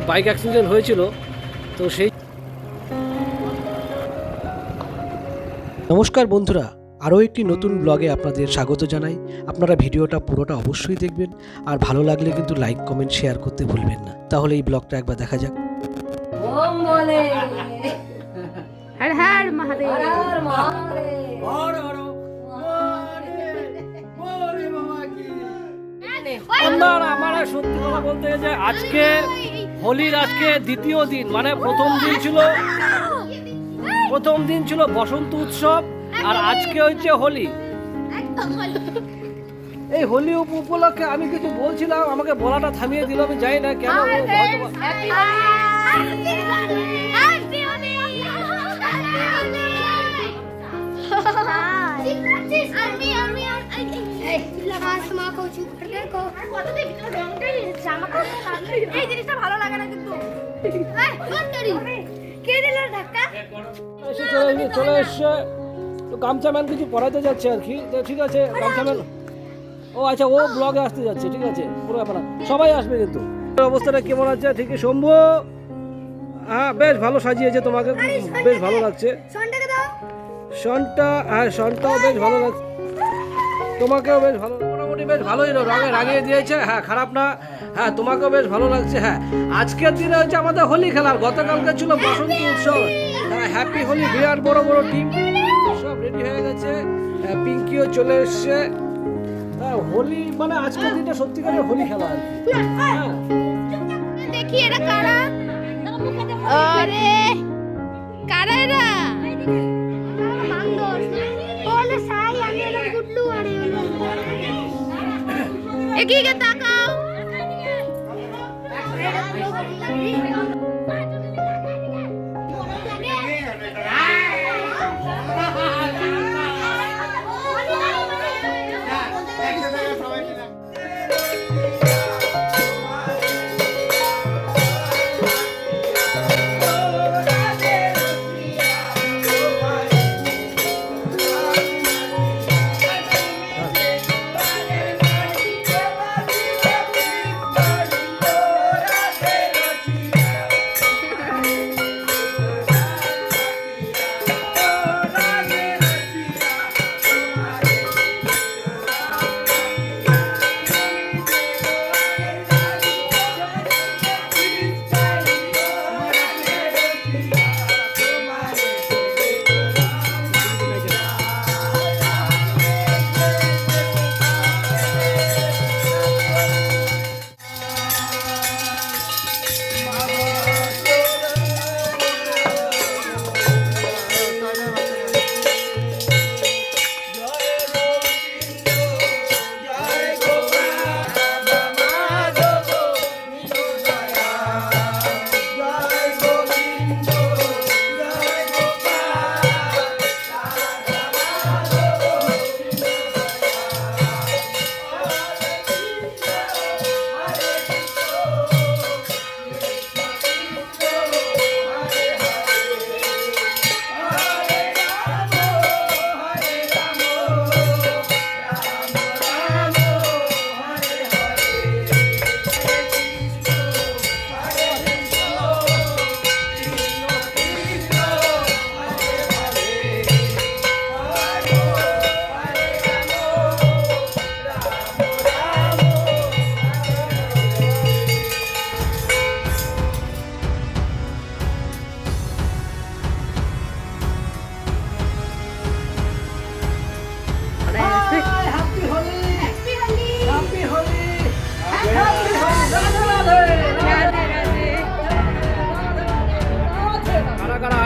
Bike accident হয়েছিল, তো সেই। নমস্কার বন্ধুরা, আরও একটি নতুন ব্লগে আপনাদের স্বাগত জানাই। আপনারা ভিডিওটা পুরোটা অবশ্যই দেখবেন, আর ভালো লাগলে কিন্তু লাইক কমেন্ট শেয়ার করতে ভুলবেন না। তাহলে এই ব্লগটা একবার দেখা যাক। ওম বলে হর হর মহাদেব, হর হর মহাদেব, হর হর আমার সত্যি কথা বলতে যে আজকে হোলির দ্বিতীয় দিন, মানে প্রথম দিন ছিল বসন্ত উৎসব, আর আজকে হচ্ছে হোলি। এই হোলি উপলক্ষে আমি কিছু বলছিলাম, আমাকে বলাটা থামিয়ে দিল, আমি জানি না কেন। চলে এসছে তো গামছা ম্যান কিছু পড়াতে যাচ্ছে আর কি, তো ঠিক আছে গামছা ম্যান। ও আচ্ছা, ও ব্লগে আসতে যাচ্ছে, ঠিক আছে, পুরো ব্যাপার না, সবাই আসবে কিন্তু। অবস্থাটা কেমন আছে? ঠিকই শম্ভু, হ্যাঁ বেশ ভালো সাজিয়েছে তোমাকে, বেশ ভালো লাগছে। শনটা, হ্যাঁ শনটাও বেশ ভালো লাগছে, তোমাকেও বেশ ভালো, মোটামুটি বেশ ভালোই রঙে রাঙিয়ে দিয়েছে। হ্যাঁ খারাপ না, হ্যাঁ তোমাকেও বেশ ভালো লাগছে। হ্যাঁ আজকের দিনে হচ্ছে আমাদের হোলি খেলার, গতকালকে ছিল বসন্ত উৎসব। হ্যাঁ হ্যাপি হোলি, বিরাট বড় বড় টিম সব রেডি হয়ে গেছে, পিঙ্কিও চলে এসছে। হ্যাঁ হোলি মানে আজকের দিনটা সত্যিকারের হোলি খেলা আর কি। হ্যাঁ দেখি এরা কারা, আরে কারা এরা? বলে সাই আমি এরা গুড্ডু, আরে এদিকে তাকাও।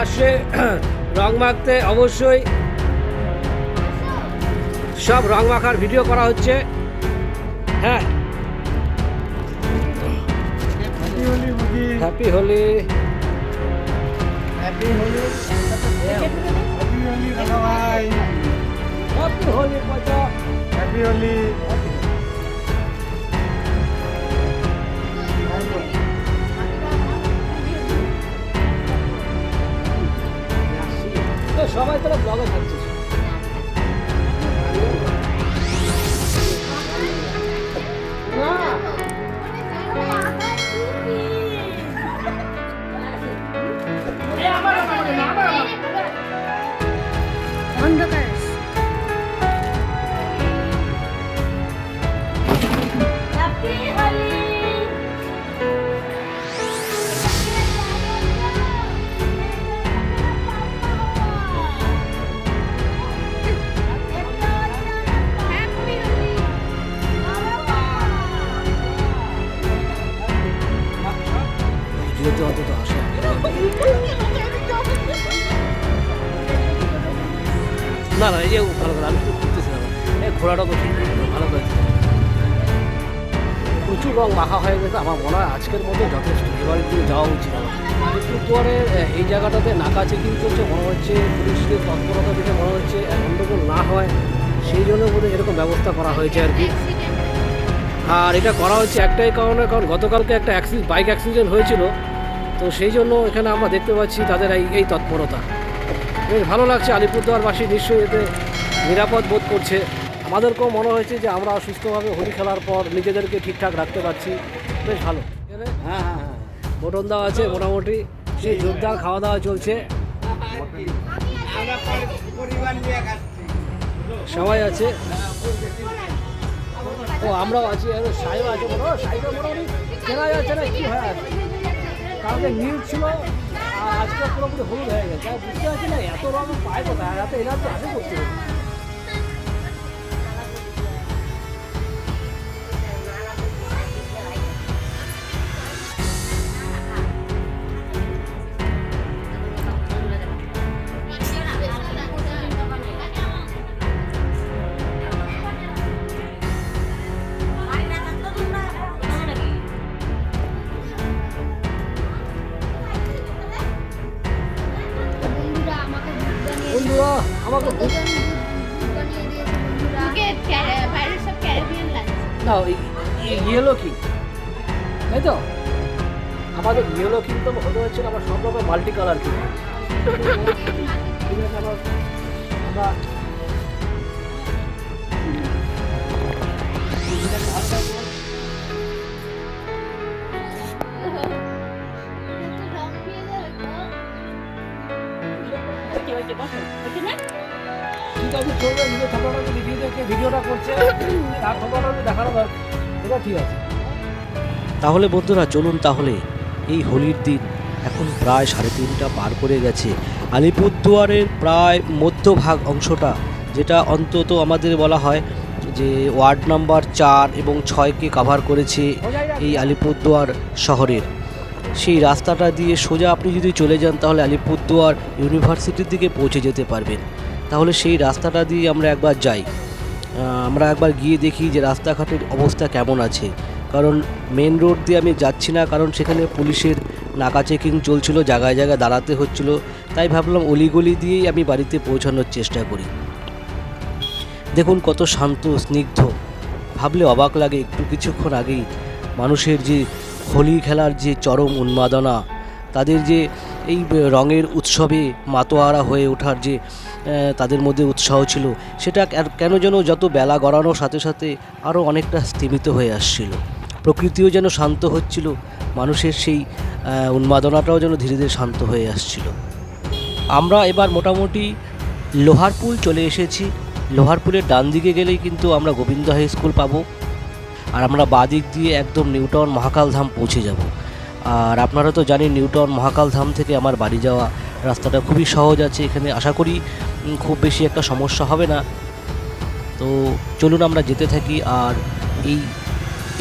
আসছে রং মাখতে, অবশ্যই সব রং মাখার ভিডিও করা হচ্ছে। হ্যাঁ happy Holi, happy Holi, happy Holi, happy Holi. সবাই তোরা ব্লগে থাকছিস। না না না, এই যে ভালো করে আমি শুধু ঘুরতেছিলাম, এই ঘোরাটা তো ঠিক ভালো করে প্রচুর রং মাখা হয়ে গেছে। আমার মনে হয় আজকের মতো যথেষ্ট, এবারের দিকে যাওয়া উচিত আমার। আলিপুরদুয়ারের এই জায়গাটাতে নাকা চেকিং চলছে, মনে হচ্ছে পুলিশের তৎপরতা দেখে মনে হচ্ছে গণ্ডগোল না হয় সেই জন্য বোধহয় এরকম ব্যবস্থা করা হয়েছে আর কি। আর এটা করা হচ্ছে একটাই কারণে, কারণ গতকালকে একটা বাইক অ্যাক্সিডেন্ট হয়েছিল, তো সেই জন্য এখানে আমরা দেখতে পাচ্ছি তাদের এই তৎপরতা। বেশ ভালো লাগছে, আলিপুরদুয়ারবাসী নিশ্চয়ই এতে নিরাপদ বোধ করছে। আমাদেরকেও মনে হয়েছে যে আমরা সুস্থভাবে হোলি খেলার পর নিজেদেরকে ঠিকঠাক রাখতে পারছি, বেশ ভালো। হ্যাঁ হ্যাঁ হ্যাঁ, মটন দাওয়া আছে মোটামুটি, সেই জোরদার খাওয়া দাওয়া চলছে, সবাই আছে। ও আমরাও আছি, সাইও আছে, সাইটা মোটামুটি কেনা যাচ্ছে না, কি হয় আছে কালকে নীল ছিল আর আজকে পুরোপুরি হলুদ হয়ে গেছে। বুঝতে পারছি না এত রঙ পায় কোথায়, আর এত এনার্জি আসে করতে হবে। বন্ধুরা আমাকে না ইয়েলো কিং, তাই তো আমাদের ইয়েলো কিং তো হতে হচ্ছে না, আমার সব রকম মাল্টি কালার কিং। আমরা ঠিক আছে চলবে, নিজের ছোটটাকে ভিডিওটা করছে, তার ছোটটা দেখানো এটা ঠিক আছে। তাহলে বন্ধুরা চলুন, তাহলে এই হোলির দিন এখন প্রায় 3:30 পার করে গেছে। আলিপুরদুয়ারের প্রায় মধ্যভাগ অংশটা, যেটা অন্তত আমাদের বলা হয় যে ওয়ার্ড নাম্বার 4 এবং 6কে কাভার করেছে এই আলিপুরদুয়ার শহরের, সেই রাস্তাটা দিয়ে সোজা আপনি যদি চলে যান তাহলে আলিপুরদুয়ার ইউনিভার্সিটির দিকে পৌঁছে যেতে পারবেন। তাহলে সেই রাস্তাটা দিয়ে আমরা একবার যাই, আমরা একবার গিয়ে দেখি যে রাস্তাঘাটের অবস্থা কেমন আছে। কারণ মেন রোড দিয়ে আমি যাচ্ছি না, কারণ সেখানে পুলিশের নাকা চেকিং চলছিল, জায়গায় জায়গায় দাঁড়াতে হচ্ছিল, তাই ভাবলাম অলিগলি দিয়েই আমি বাড়িতে পৌঁছানোর চেষ্টা করি। দেখুন কত শান্ত স্নিগ্ধ, ভাবলে অবাক লাগে। একটু কিছুক্ষণ আগেই মানুষের যে হোলি খেলার যে চরম উন্মাদনা, তাদের যে এই রঙের উৎসবে মাতোয়ারা হয়ে ওঠার যে তাদের মধ্যে উৎসাহ ছিল, সেটা কেন যেন যত বেলা গড়ানোর সাথে সাথে আরও অনেকটা স্তিমিত হয়ে আসছিল। প্রকৃতিও যেন শান্ত হচ্ছিল, মানুষের সেই উন্মাদনাটাও যেন ধীরে ধীরে শান্ত হয়ে আসছিল। আমরা এবার মোটামুটি লোহারপুল চলে এসেছি। লোহারপুলের ডান দিকে গেলেই কিন্তু আমরা গোবিন্দ হাই স্কুল পাবো, আর আমরা বাঁ দিক দিয়ে একদম নিউটাউন মহাকাল ধাম পৌঁছে যাব। আর আপনারা তো জানেন নিউটাউন মহাকাল ধাম থেকে আমার বাড়ি যাওয়া রাস্তাটা খুবই সহজ আছে, এখানে আশা করি খুব বেশি একটা সমস্যা হবে না। তো চলুন আমরা যেতে থাকি। আর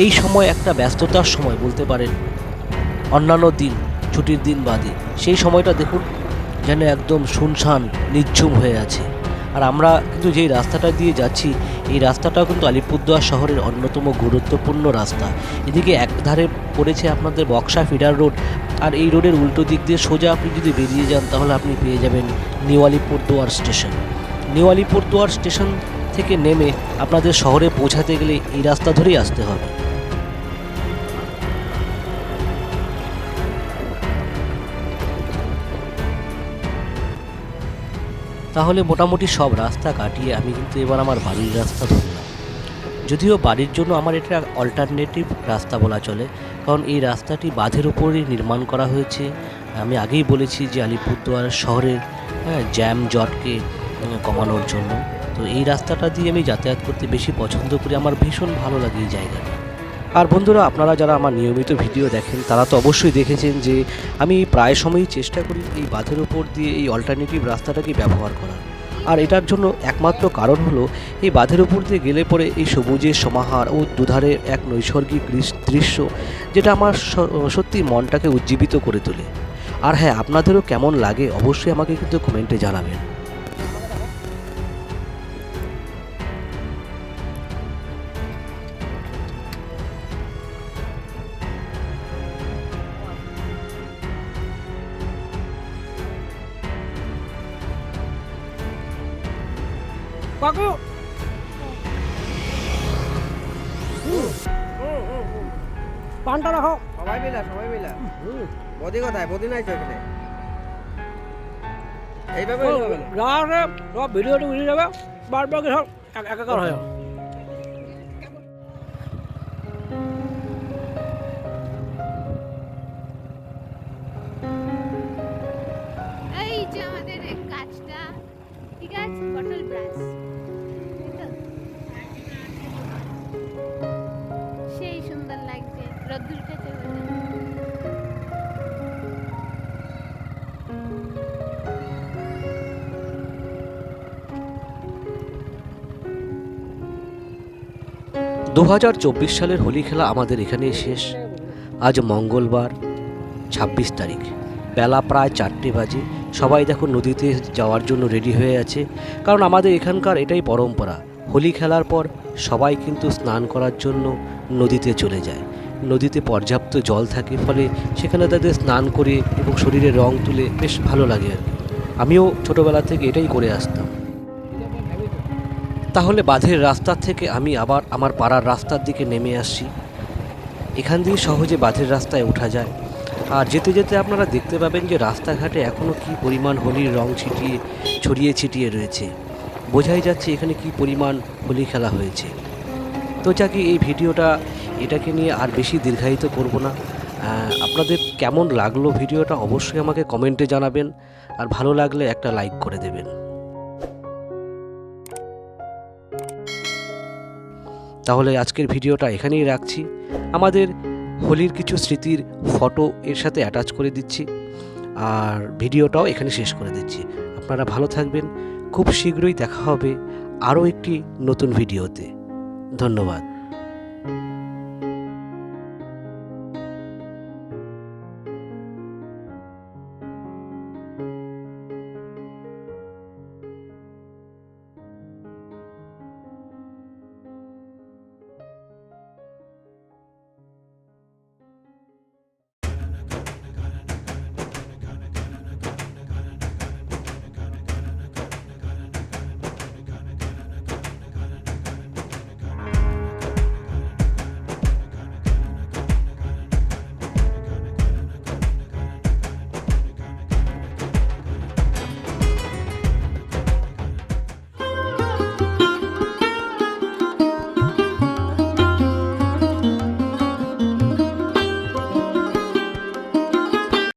এই সময় একটা ব্যস্ততার সময় বলতে পারেন, অন্যান্য দিন ছুটির দিন বাদে সেই সময়টা দেখুন যেন একদম শুনশান নিঝুম হয়ে আছে। আর আমরা কিন্তু যেই রাস্তাটা দিয়ে যাচ্ছি, এই রাস্তাটাও কিন্তু আলিপুরদুয়ার শহরের অন্যতম গুরুত্বপূর্ণ রাস্তা। এদিকে একধারে পড়েছে আপনাদের বক্সা ফিডার রোড, আর এই রোডের উল্টো দিক দিয়ে সোজা আপনি যদি বেরিয়ে যান তাহলে আপনি পেয়ে যাবেন new Alipurduar station. New Alipurduar station থেকে নেমে আপনাদের শহরে পৌঁছাতে গেলে এই রাস্তা ধরেই আসতে হবে। তাহলে মোটামুটি সব রাস্তা কাটিয়ে আমি কিন্তু এবার আমার বাড়ির রাস্তা ধরলাম। যদিও বাড়ির জন্য আমার এটা অল্টারনেটিভ রাস্তা বলা চলে, কারণ এই রাস্তাটি বাঁধের উপরই নির্মাণ করা হয়েছে। আমি আগেই বলেছি যে আলিপুরদুয়ার শহরের জ্যাম জটকে কমানোর জন্য। তো এই রাস্তাটা দিয়ে আমি যাতায়াত করতে বেশি পছন্দ করি, আমার ভীষণ ভালো লাগে এই জায়গাটা। আর বন্ধুরা, আপনারা যারা আমার নিয়মিত ভিডিও দেখেন তারা তো অবশ্যই দেখেছেন যে আমি প্রায় সময়ই চেষ্টা করি এই বাঁধের উপর দিয়ে এই অল্টারনেটিভ রাস্তাটাকে ব্যবহার করার। আর এটার জন্য একমাত্র কারণ হলো এই বাঁধের উপর দিয়ে গেলে পরে এই সবুজের সমাহার ও দুধারে এক নৈসর্গিক দৃশ্য, যেটা আমার সত্যি মনটাকে উজ্জীবিত করে তোলে। আর হ্যাঁ, আপনাদেরও কেমন লাগে অবশ্যই আমাকে কিন্তু কমেন্টে জানাবেন। কাকু পানটা রাখো। সবাই মিলা বদি কোথায়? বদি নাই তো এখানে। এইভাবে হবে না। রাখে সব ভিডিওটা উঠে যাবে, বারবার সব একাকার হয়ে যাবে। এই যে আমাদের কাজটা, ঠিক আছে, বটল ব্রাশ সেই সুন্দর লাগছে, রোদ্দুর উঠেছে বলে। দু 2024 সালের হোলি খেলা আমাদের এখানেই শেষ। আজ মঙ্গলবার 26 তারিখ, বেলা প্রায় 4টে বাজে। সবাই দেখো নদীতে যাওয়ার জন্য রেডি হয়ে আছে, কারণ আমাদের এখানকার এটাই পরম্পরা। হোলি খেলার পর সবাই কিন্তু স্নান করার জন্য নদীতে চলে যায়। নদীতে পর্যাপ্ত জল থাকে, ফলে সেখানে তাদের স্নান করে এবং শরীরে রং তুলে বেশ ভালো লাগে আর কি। আমিও ছোটোবেলা থেকে এটাই করে আসতাম। তাহলে বাঁধের রাস্তার থেকে আমি আবার আমার পাড়ার রাস্তার দিকে নেমে আসছি। এখান দিয়ে সহজে বাঁধের রাস্তায় ওঠা যায়। আর যেতে যেতে আপনারা দেখতে পাবেন যে রাস্তাঘাটে এখনও কী পরিমাণ হোলির রং ছড়িয়ে ছিটিয়ে রয়েছে। বোঝাই যাচ্ছে এখানে কী পরিমাণ হোলি খেলা হয়েছে। তো যাকে এই ভিডিওটা এটাকে নিয়ে আর বেশি দীর্ঘায়িত করব না। আপনাদের কেমন লাগলো ভিডিওটা অবশ্যই আমাকে কমেন্টে জানাবেন, আর ভালো লাগলে একটা লাইক করে দেবেন। তাহলে আজকের ভিডিওটা এখানেই রাখছি। আমাদের হোলির কিছু স্মৃতির ফটো এর সাথে অ্যাটাচ করে দিচ্ছি, আর ভিডিওটাও এখানে শেষ করে দিচ্ছি। আপনারা ভালো থাকবেন। খুব শীঘ্রই দেখা হবে আরও একটি নতুন ভিডিওতে। ধন্যবাদ।